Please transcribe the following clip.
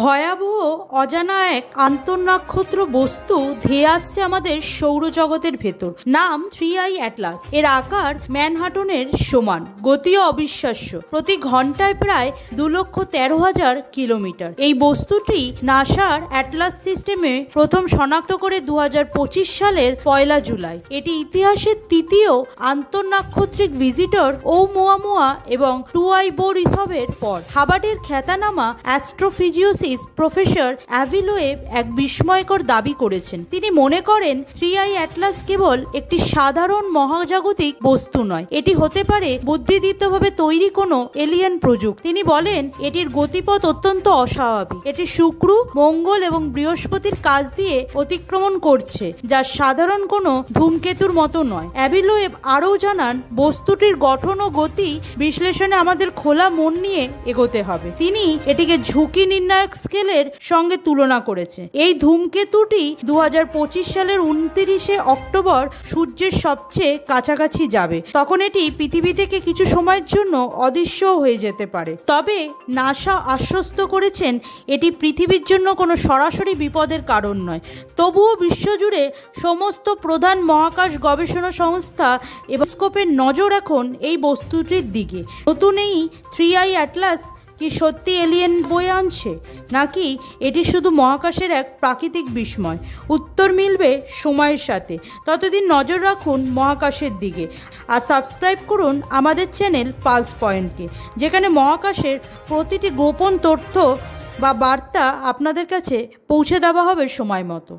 ভয়াবহ অজানা এক আন্তঃনক্ষত্র বস্তু ধেয়ে আসছে আমাদের সৌরজগতের ভেতর। নাম 3I অ্যাটলাস। এর আকার ম্যানহাটনের সমান, গতিও অবিশ্বাস্য, প্রতি ঘন্টায় প্রায় 2,13,000 কিলোমিটার। এই বস্তুটি নাসার অ্যাটলাস সিস্টেমে প্রথম শনাক্ত করে 2025 সালের 1 জুলাই। এটি ইতিহাসের তৃতীয় আন্তঃনাক্ষত্রিক ভিজিটর ওumuamua এবং 2I বোরিসভের পর। হার্ভার্ডের খ্যাতনামা অ্যাস্ট্রোফিজিওসিস্ট প্রফেসর অ্যাভি লোয়েব এক বিস্ময়কর দাবি করেছেন। তিনি মনে করেন 3I অ্যাটলাস কেবল একটি সাধারণ মহাজাগতিক বস্তু নয়, এটি হতে পারে বুদ্ধিদীপ্তভাবে তৈরি কোনো এলিয়েন প্রযুক্তি। তিনি বলেন এটির গতিপথ অত্যন্ত অস্বাভাবিক, এটি শুক্র, মঙ্গল এবং বৃহস্পতির কাছ দিয়ে অতিক্রমণ করছে, যা সাধারণ কোনো ধূমকেতুর মতো নয়। অ্যাভি লোয়েব আরও জানান বস্তুটির গঠন ও গতি বিশ্লেষণে আমাদের খোলা মন নিয়ে এগোতে হবে। তিনি এটিকে ঝুঁকি নির্ণায়ক স্কেলের সঙ্গে তুলনা করেছে। এই ধূমকেতুটি 2025 সালের 29 অক্টোবর সূর্যের সবচেয়ে কাছাকাছি যাবে। তখন এটি পৃথিবী থেকে কিছু সময়ের জন্য অদৃশ্য হয়ে যেতে পারে। তবে নাসা আশ্বস্ত করেছেন এটি পৃথিবীর জন্য কোনো সরাসরি বিপদের কারণ নয়। তবুও বিশ্বজুড়ে সমস্ত প্রধান মহাকাশ গবেষণা সংস্থা এবং স্কোপের নজর এখন এই বস্তুটির দিকে। নতুন এই 3I অ্যাটলাস কি সত্যি এলিয়েন বয়ে আনছে, নাকি এটি শুধু মহাকাশের এক প্রাকৃতিক বিস্ময়? উত্তর মিলবে সময়ের সাথে। ততদিন নজর রাখুন মহাকাশের দিকে আর সাবস্ক্রাইব করুন আমাদের চ্যানেল পালস পয়েন্টকে, যেখানে মহাকাশের প্রতিটি গোপন তথ্য বা বার্তা আপনাদের কাছে পৌঁছে দেওয়া হবে সময় মতো।